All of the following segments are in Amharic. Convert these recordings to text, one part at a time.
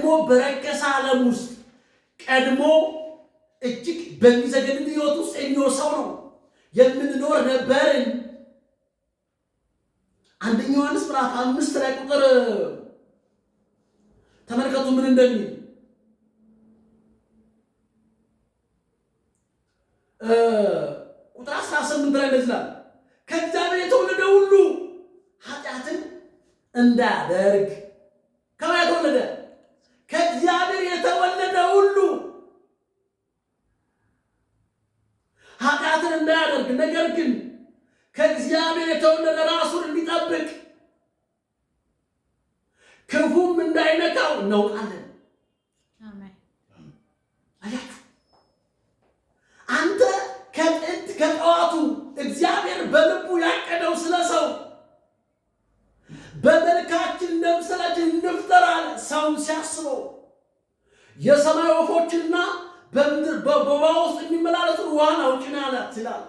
ቀድሞ በረከሰ ዓለም ውስጥ ቀድሞ እጅግ በሚዘገንን ሕይወት ውስጥ የሚኖር ሰው ነው የምንኖር ነበርን። አንደኛ ዮሐንስ ምዕራፍ 5 ላይ ቁጥር ተመልከቱ ምን እንደሚል ቁጥር 18 ላይ እንደዚህ ይላል፣ ከእግዚአብሔር የተወለደ ሁሉ ኃጢአትን እንዳያደርግ። ከማን የተወለደ? ከእግዚአብሔር የተወለደ ሁሉ ኃጢአትን እንዳያደርግ፣ ነገር ግን ከእግዚአብሔር የተወለደ ራሱን እንዲጠብቅ ክፉም እንዳይነካው እናውቃለን። አያችሁ፣ አንተ ከጥንት ከጠዋቱ እግዚአብሔር በልቡ ያቀደው ስለ ሰው በመልካችን እንደ ምሳሌያችን እንፍጠር አለ። ሰውን ሲያስበው የሰማይ ወፎችና በውሃ ውስጥ የሚመላለሱ ውሃን አውጭና ያላት ይላል።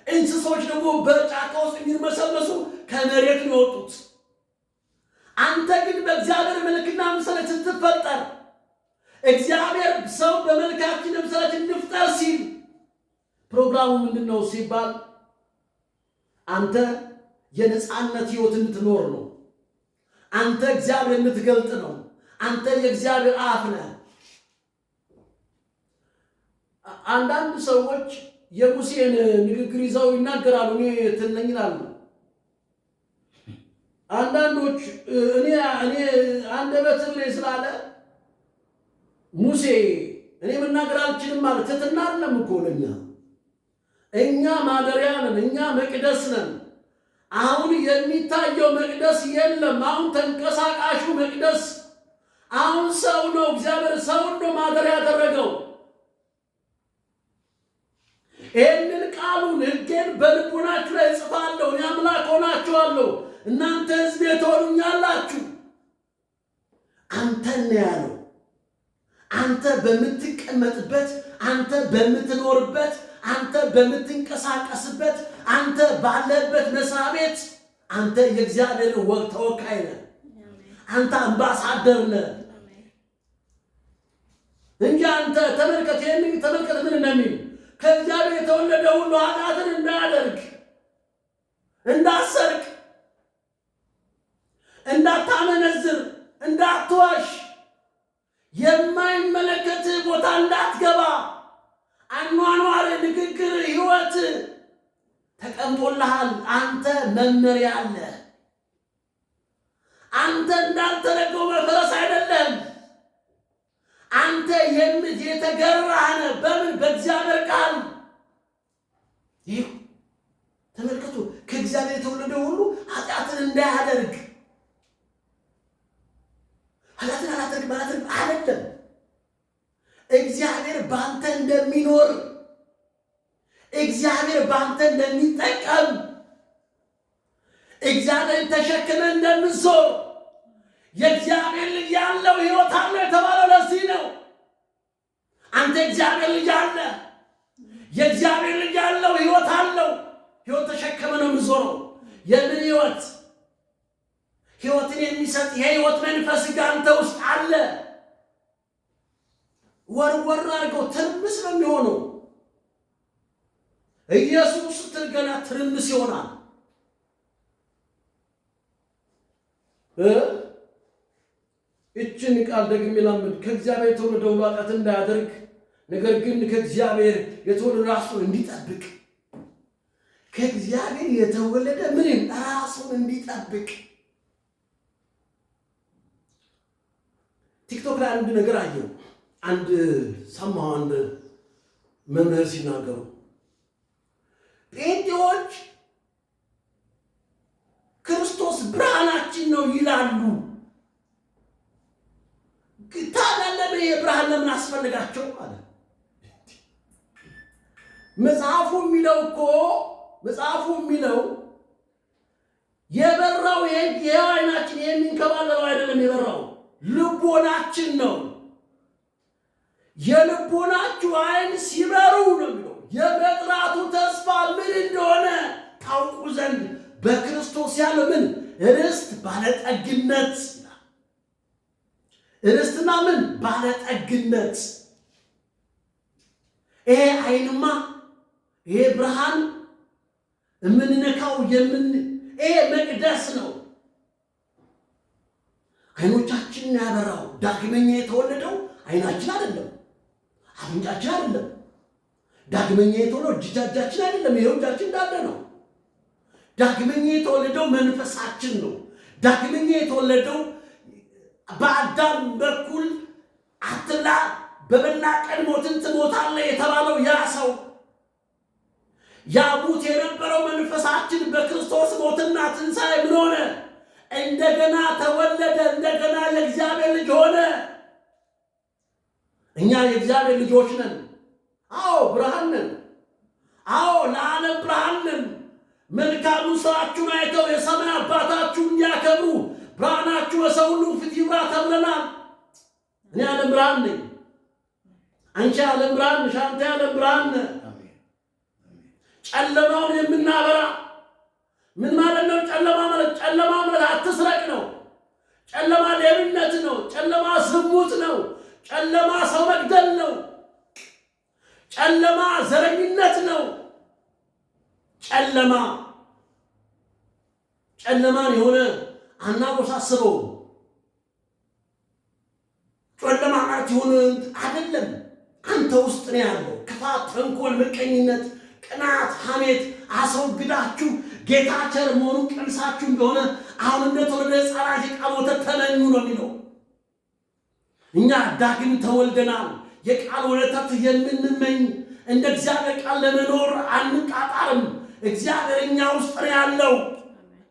እንስሶች ደግሞ በጫካ ውስጥ የሚመሰመሱ ከመሬት ነው የወጡት። አንተ ግን በእግዚአብሔር መልክና ምሳሌ ስትፈጠር እግዚአብሔር ሰው በመልካችን ምሳሌያችን እንፍጠር ሲል ፕሮግራሙ ምንድን ነው ሲባል አንተ የነፃነት ሕይወት እንድትኖር ነው። አንተ እግዚአብሔር እንድትገልጥ ነው። አንተ የእግዚአብሔር አፍ ነህ። አንዳንድ ሰዎች የሙሴን ንግግር ይዘው ይናገራሉ። እኔ ትነኝ ይላሉ። አንዳንዶች እኔ አንደበት ላይ ስላለ ሙሴ እኔ መናገር አልችልም ማለት ትትና አይደለም እኮ ለኛ። እኛ ማደሪያ ነን። እኛ መቅደስ ነን። አሁን የሚታየው መቅደስ የለም። አሁን ተንቀሳቃሹ መቅደስ አሁን ሰው ነው። እግዚአብሔር ሰውን ነው ማደሪያ ያደረገው። ይህንን ቃሉን ሕጌን በልቡናችሁ ላይ እጽፋለሁ፣ እኔ አምላክ ሆናችኋለሁ፣ እናንተ ሕዝቤ ትሆኑኛላችሁ። አንተን ነው ያለው። አንተ በምትቀመጥበት፣ አንተ በምትኖርበት፣ አንተ በምትንቀሳቀስበት፣ አንተ ባለበት መስሪያ ቤት አንተ የእግዚአብሔር ወግ ተወካይ ነህ። አንተ አምባሳደር ነህ እንጂ አንተ ተመልከት፣ ይህንን ተመልከት ምን እንደሚል ከእግዚአብሔር የተወለደ ሁሉ ኃጢአትን እንዳያደርግ፣ እንዳትሰርቅ፣ እንዳታመነዝር፣ እንዳትዋሽ፣ የማይመለከት ቦታ እንዳትገባ፣ አኗኗር፣ ንግግር፣ ሕይወት ተቀምጦልሃል። አንተ መመሪያ አለ። አንተ እንዳልተረገው መፈረስ አይደለም። አንተ የተገራህ ነህ። በምን? በእግዚአብሔር ቃል። ይህ ተመልከቱ፣ ከእግዚአብሔር የተወለደ ሁሉ ኃጢአትን እንዳያደርግ። ኃጢአትን አላደርግ ማለት አይደለም። እግዚአብሔር በአንተ እንደሚኖር፣ እግዚአብሔር በአንተ እንደሚጠቀም፣ እግዚአብሔር ተሸክመ እንደምትዞር የእግዚአብሔር ልጅ ያለው ሕይወት አለው የተባለው ለዚህ ነው። አንተ እግዚአብሔር ልጅ አለ፣ የእግዚአብሔር ልጅ ያለው ሕይወት አለው። ሕይወት ተሸክመ ነው የምትዞረው። የምን ሕይወት? ሕይወትን የሚሰጥ የሕይወት መንፈስ አንተ ውስጥ አለ። ወርወር አድርገው ትርምስ ነው የሚሆነው። ኢየሱስ ስትል ገና ትርምስ ይሆናል። እችን ቃል ደግሜ ላምድ። ከእግዚአብሔር የተወለደ ሁሉ ኃጢአትን እንዳያደርግ፣ ነገር ግን ከእግዚአብሔር የተወለደ ራሱን እንዲጠብቅ። ከእግዚአብሔር የተወለደ ምንም ራሱን እንዲጠብቅ። ቲክቶክ ላይ አንድ ነገር አየሁ። አንድ ሰማሁ። አንድ መምህር ሲናገሩ ጴንጤዎች ክርስቶስ ብርሃናችን ነው ይላሉ። ታዲያ ለምን የብርሃን ለምን አስፈልጋቸው አለ። መጽሐፉ የሚለው የበራው የዓይናችን የሚንከባለለው አይደለም። የበራው ልቦናችን ነው። የልቦናችሁ ዓይን ሲበሩ ነው የሚለው የመጥራቱ ተስፋ ምን እንደሆነ ታውቁ ዘንድ በክርስቶስ ያለ ምን ርስት ባለጠግነት። ርስትና ምን ባለጠግነት። ይሄ አይንማ ይሄ ብርሃን የምንነካው ይሄ መቅደስ ነው። አይኖቻችንን ያበራው ዳግመኛ የተወለደው አይናችን አይደለም፣ አፍንጫችን አይደለም። ዳግመኛ የተወለደው እጃችን አይደለም፣ ይሄው እጃችን እንዳለ ነው። ዳግመኛ የተወለደው መንፈሳችን ነው። ዳግመኛ የተወለደው በአዳም በኩል አትብላ በበላ ቀን ሞትን ትሞታለህ የተባለው ያ ሰው ያ ሙት የነበረው መንፈሳችን በክርስቶስ ሞትና ትንሣኤ ምን ሆነ? እንደገና ተወለደ። እንደገና የእግዚአብሔር ልጅ ሆነ። እኛ የእግዚአብሔር ልጆች ነን። አዎ ብርሃን ነን። አዎ ለዓለም ብርሃን ነን። መልካሙ ሥራችሁን አይተው የሰማይ አባታችሁ እንዲያከብሩ ብርሃናችሁ በሰው ሁሉ ፊት ይብራ ተብለናል። እኔ የዓለም ብርሃን ነኝ። አንቺ የዓለም ብርሃን ነሽ። አንተ የዓለም ብርሃን ነህ። ጨለማውን የምናበራ ምን ማለት ነው? ጨለማ ማለት አትስረቅ ነው። ጨለማ ሌብነት ነው። ጨለማ ዝሙት ነው። ጨለማ ሰው መግደል ነው። ጨለማ ዘረኝነት ነው። ጨለማን የሆነ አናወሳስበው። ጨለማ ማለት የሆነ አይደለም። አንተ ውስጥ ነው ያለው። ክፋት፣ ተንኮል፣ ምቀኝነት፣ ቅናት፣ ሐሜት አስወግዳችሁ ጌታ ቸር መሆኑን ቀምሳችሁ እንደሆነ አሁን እንደተወለደ ሕፃናት የቃል ወተት ተመኙ ነው የሚለው። እኛ ዳግም ተወልደናል። የቃል ወተት የምንመኝ እንደ እግዚአብሔር ቃል ለመኖር አንጣጣርም። እግዚአብሔር እኛ ውስጥ ነው ያለው።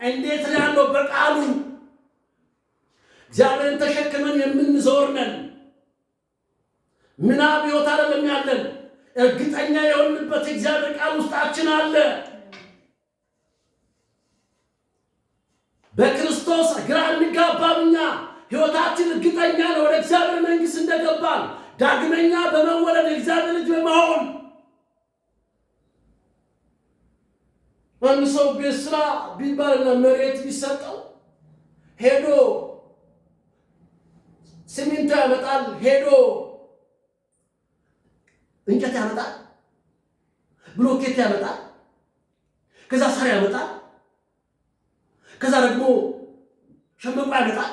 እንዴት ነው ያለው? በቃሉ እግዚአብሔርን ተሸክመን የምንዞር ነን። ምናብ ሕይወት አይደለም ያለን። እርግጠኛ የሆንበት እግዚአብሔር ቃል ውስጣችን አለ። በክርስቶስ ግራ እንጋባም። እኛ ሕይወታችን እርግጠኛ ነው። ወደ እግዚአብሔር መንግሥት እንደገባን ዳግመኛ በመወለድ እግዚአብሔር ልጅ በመሆን አንድ ሰው ቤት ስራ ቢባልና መሬት ቢሰጠው ሄዶ ሲሚንቶ ያመጣል፣ ሄዶ እንጨት ያመጣል፣ ብሎኬት ያመጣል፣ ከዛ ሳር ያመጣል፣ ከዛ ደግሞ ሸምቆ ያመጣል።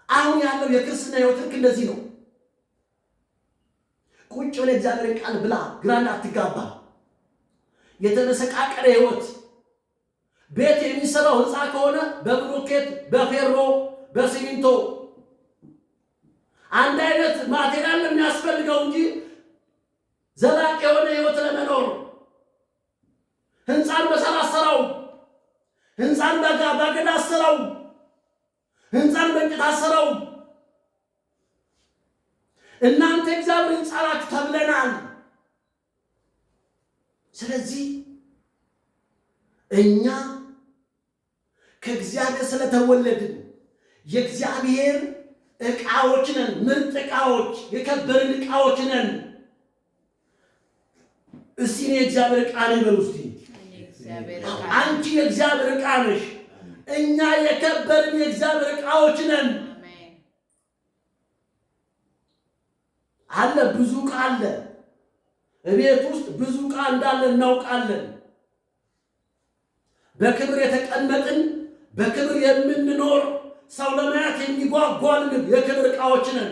አሁን ያለው የክርስትና ሕይወት ልክ እንደዚህ ነው። ቁጭ ብለህ እግዚአብሔርን ቃል ብላ፣ ግራና አትጋባ። የተመሰቃቀለ ሕይወት ቤት የሚሰራው ህንፃ ከሆነ በብሎኬት፣ በፌሮ፣ በሲሚንቶ አንድ አይነት ማቴሪያል የሚያስፈልገው እንጂ ዘላቂ የሆነ ሕይወት ለመኖር ህንፃን በሳር አሰራው፣ ህንፃን በገዳ አሰራው፣ ህንፃን በእንጨት አሰራው። እናንተ እግዚአብሔር ህንፃ ናችሁ ተብለናል። ስለዚህ እኛ ከእግዚአብሔር ስለተወለድን የእግዚአብሔር ዕቃዎች ነን። ምርጥ ዕቃዎች፣ የከበርን ዕቃዎች ነን። እስቲ እኔ የእግዚአብሔር ዕቃ ነኝ በሉ እስቲ። አንቺ የእግዚአብሔር ዕቃ ነሽ። እኛ የከበርን የእግዚአብሔር ዕቃዎች ነን። አለ ብዙ ዕቃ አለ። እቤት ውስጥ ብዙ ዕቃ እንዳለ እናውቃለን። በክብር የተቀመጥን በክብር የምንኖር ሰው ለማየት የሚጓጓልን የክብር ዕቃዎች ነን።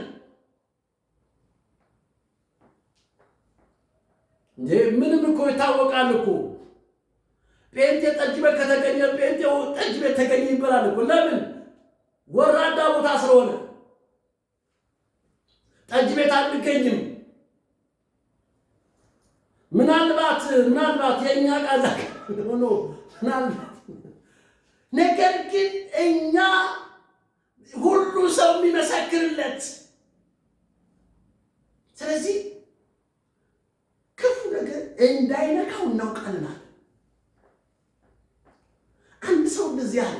እንዴ ምንም እኮ ይታወቃል እኮ። ጴንጤ ጠጅ ቤት ከተገኘ ጴንጤው ጠጅ ቤት ተገኘ ይባላል እኮ። ለምን? ወራዳ ቦታ ስለሆነ ጠጅ ቤት አንገኝም። ምናልባት የኛ ቃዛ ሆኖ ምናልባት ነገር ግን እኛ ሁሉ ሰው የሚመሰክርለት። ስለዚህ ክፉ ነገር እንዳይነካው እናውቃልናል። አንድ ሰው እንደዚህ አለ።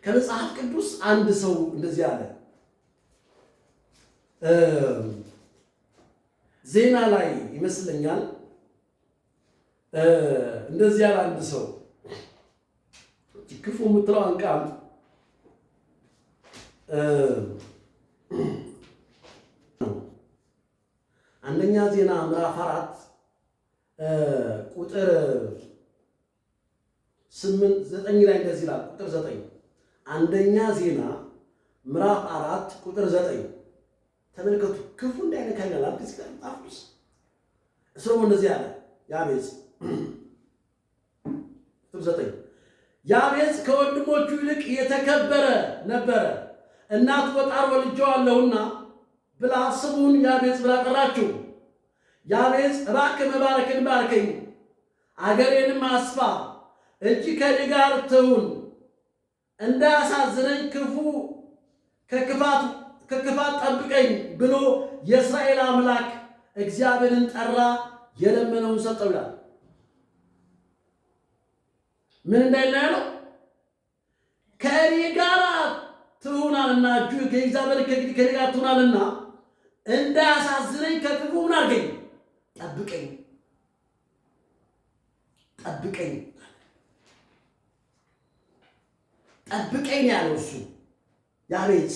ከመጽሐፍ ቅዱስ አንድ ሰው እንደዚህ አለ። ዜና ላይ ይመስለኛል እንደዚህ ያለ አንድ ሰው ክፉ የምትለው አንቃል አንደኛ ዜና ምዕራፍ 4 ቁጥር 9 ላይ እንደዚህ ይላል። ቁጥር 9 አንደኛ ዜና ምዕራፍ 4 ቁጥር 9 ተመልከቱ። ክፉ እንዳይነካኝ አለ አዲስ ቃል አፍስ እሱ እንደዚህ አለ። ያቤጽ ቁጥር 9 ያቤጽ ከወንድሞቹ ይልቅ የተከበረ ነበረ፣ እናቱ በጣር ወልጄዋለሁና ብላ ስሙን ያቤጽ ብላ ጠራችው። ያቤጽ እባክህ መባረክን ባርከኝ፣ አገሬንም አስፋ፣ እጅ ከእኔ ጋር ትሁን፣ እንዳያሳዝነኝ ከክፋት ጠብቀኝ ብሎ የእስራኤል አምላክ እግዚአብሔርን ጠራ፣ የለመነውን ሰጠው ይላል። ምን እንዳይል ነው ያለው? ከእኔ ጋር ትሁናልና እጁ ከእግዚአብሔር ከእኔ ጋር ትሁናልና እንዳያሳዝነኝ ከክፉ ምን አድርገኝ? ጠብቀኝ ጠብቀኝ ያለው እሱ ያቤጽ